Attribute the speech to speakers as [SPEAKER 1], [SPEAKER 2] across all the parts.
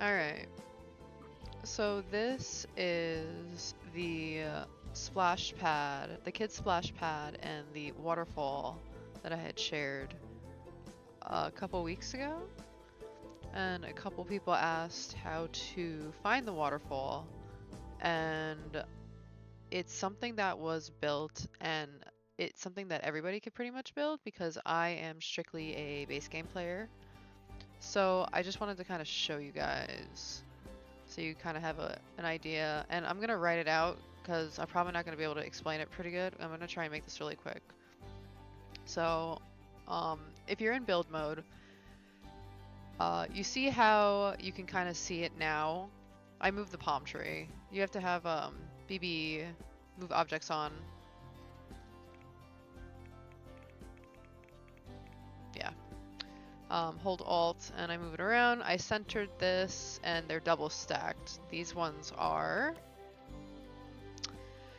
[SPEAKER 1] Alright, so this is the splash pad, the kids splash pad, and the waterfall that I had shared a couple weeks ago. And a couple people asked how to find the waterfall, and it's something that was built, and it's something that everybody could pretty much build because I am strictly a base game player. So I just wanted to kind of show you guys so you kind of have an idea. And I'm going to write it out because I'm probably not going to be able to explain it pretty good. I'm going to try and make this really quick. So if you're in build mode, you see how you can kind of see it now. I moved the palm tree. You have to have bb move objects on. Yeah. Hold Alt and I move it around. I centered this and they're double stacked. These ones are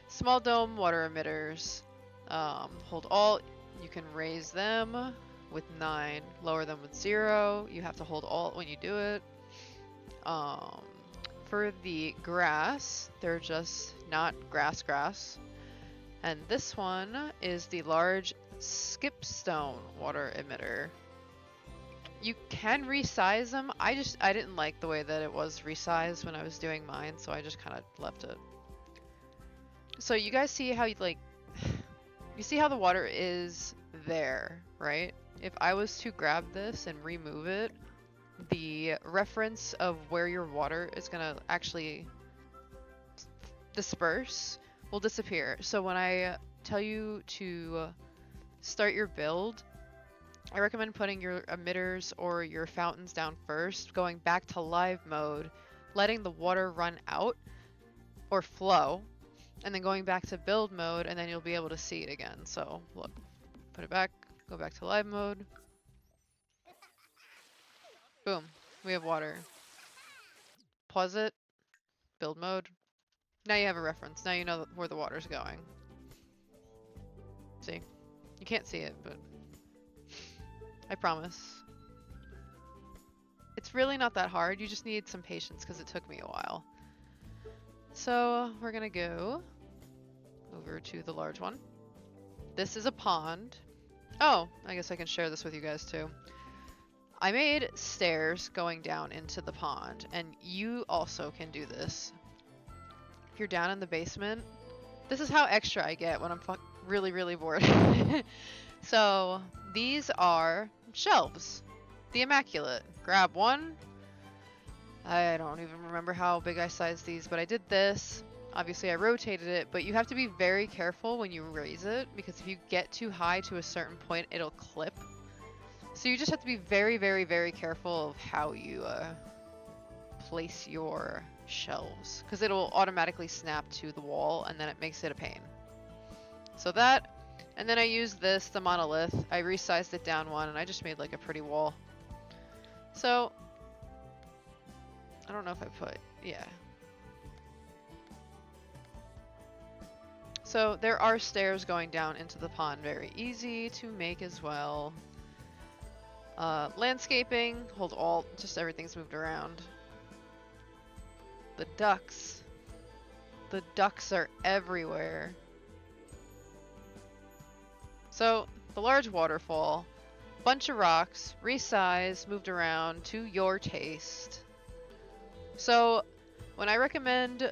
[SPEAKER 1] small dome water emitters. Hold Alt, you can raise them with 9, lower them with 0. You have to hold Alt when you do it. For the grass, they're just not grass. And this one is the large skipstone water emitter. You can resize them. I didn't like the way that it was resized when I was doing mine, so I just kind of left it. So you guys see how you see how the water is there, right? If I was to grab this and remove it, the reference of where your water is gonna actually disperse will disappear. So when I tell you to start your build, I recommend putting your emitters or your fountains down first, going back to live mode, letting the water run out or flow, and then going back to build mode, and then you'll be able to see it again. So look, put it back, go back to live mode. Boom, we have water. Pause it, build mode. Now you have a reference. Now you know where the water's going. See? You can't see it, but I promise. It's really not that hard. You just need some patience because it took me a while. So we're gonna go over to the large one. This is a pond. Oh, I guess I can share this with you guys too. I made stairs going down into the pond, and you also can do this. If you're down in the basement, this is how extra I get when I'm really bored. So these are shelves. The Immaculate. Grab one. I don't even remember how big I sized these, but I did this. Obviously I rotated it, but you have to be very careful when you raise it because if you get too high to a certain point, it'll clip. So you just have to be very careful of how you place your shelves because it'll automatically snap to the wall and then it makes it a pain. So that, and then I used this, the monolith. I resized it down one and I just made like a pretty wall. So I don't know if I put, yeah. So there are stairs going down into the pond, very easy to make as well. Landscaping, hold Alt, just everything's moved around. The ducks. The ducks are everywhere. So, the large waterfall, bunch of rocks, resized, moved around to your taste. So, when I recommend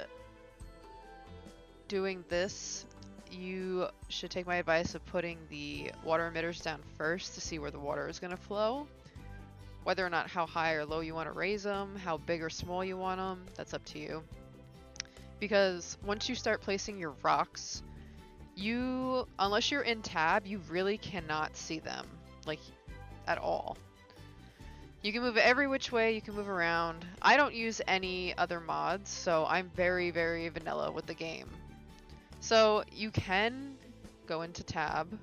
[SPEAKER 1] doing this, you should take my advice of putting the water emitters down first to see where the water is going to flow. Whether or not how high or low you want to raise them, how big or small you want them, that's up to you. Because once you start placing your rocks, unless you're in tab, you really cannot see them, like, at all. You can move it every which way, you can move around. I don't use any other mods, so I'm very vanilla with the game. So you can go into tab.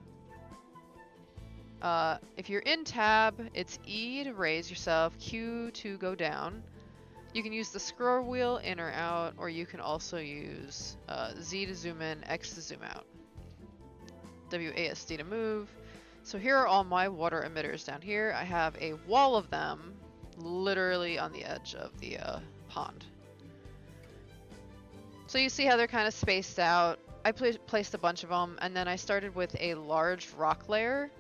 [SPEAKER 1] If you're in tab, it's E to raise yourself, Q to go down. You can use the scroll wheel in or out, or you can also use Z to zoom in, X to zoom out. WASD to move. So here are all my water emitters down here. I have a wall of them, literally on the edge of the pond. So you see how they're kind of spaced out. I placed a bunch of them, and then I started with a large rock layer,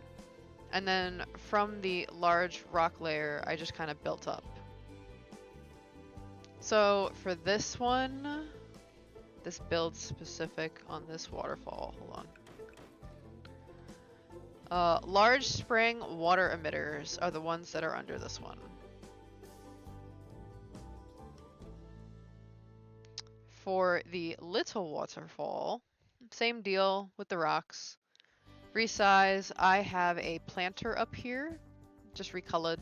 [SPEAKER 1] and then from the large rock layer, I just kind of built up. So for this one, this builds specific on this waterfall. Hold on. Large spring water emitters are the ones that are under this one. For the little waterfall, same deal with the rocks. Resize, I have a planter up here, just recolored,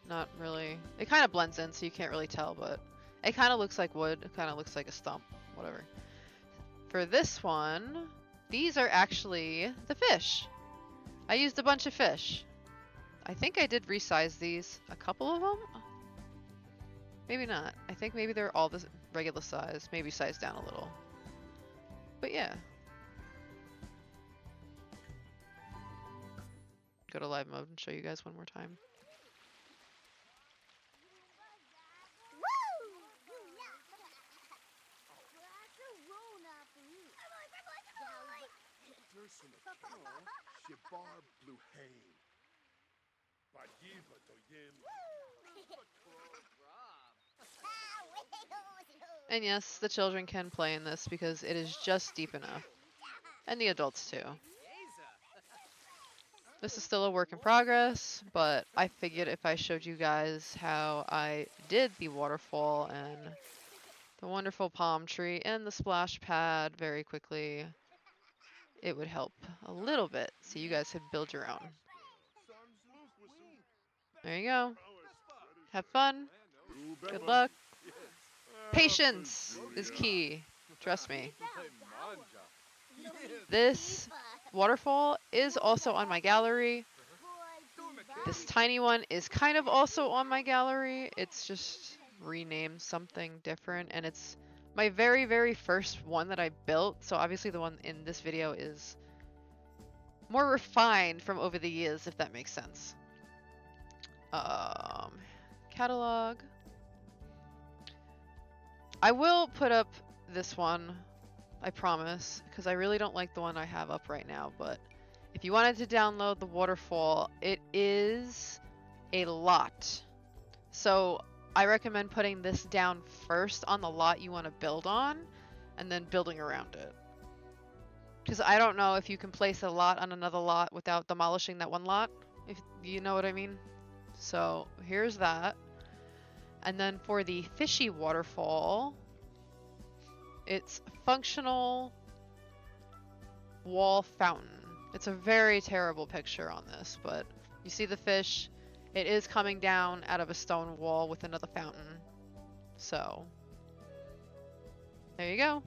[SPEAKER 1] not really. It kind of blends in, so you can't really tell, but it kind of looks like wood. It kind of looks like a stump, whatever. For this one, these are actually the fish. I used a bunch of fish. I think I did resize these, a couple of them. Maybe not. I think maybe they're all the regular size, maybe sized down a little. But yeah. Go to live mode and show you guys one more time. And yes, the children can play in this because it is just deep enough. And the adults too. This is still a work in progress, but I figured if I showed you guys how I did the waterfall and the wonderful palm tree and the splash pad very quickly, it would help a little bit so you guys could build your own. There you go. Have fun. Good luck. Patience is key. Trust me. This waterfall is also on my gallery. This tiny one is kind of also on my gallery. It's just renamed something different, and it's my very, very first one that I built. So obviously the one in this video is more refined from over the years, if that makes sense. Catalog. I will put up this one, I promise, because I really don't like the one I have up right now, but if you wanted to download the waterfall, it is a lot. So I recommend putting this down first on the lot you want to build on, and then building around it. Because I don't know if you can place a lot on another lot without demolishing that one lot, if you know what I mean. So here's that. And then for the fishy waterfall, it's functional wall fountain. It's a very terrible picture on this, but you see the fish. It is coming down out of a stone wall with another fountain. So there you go.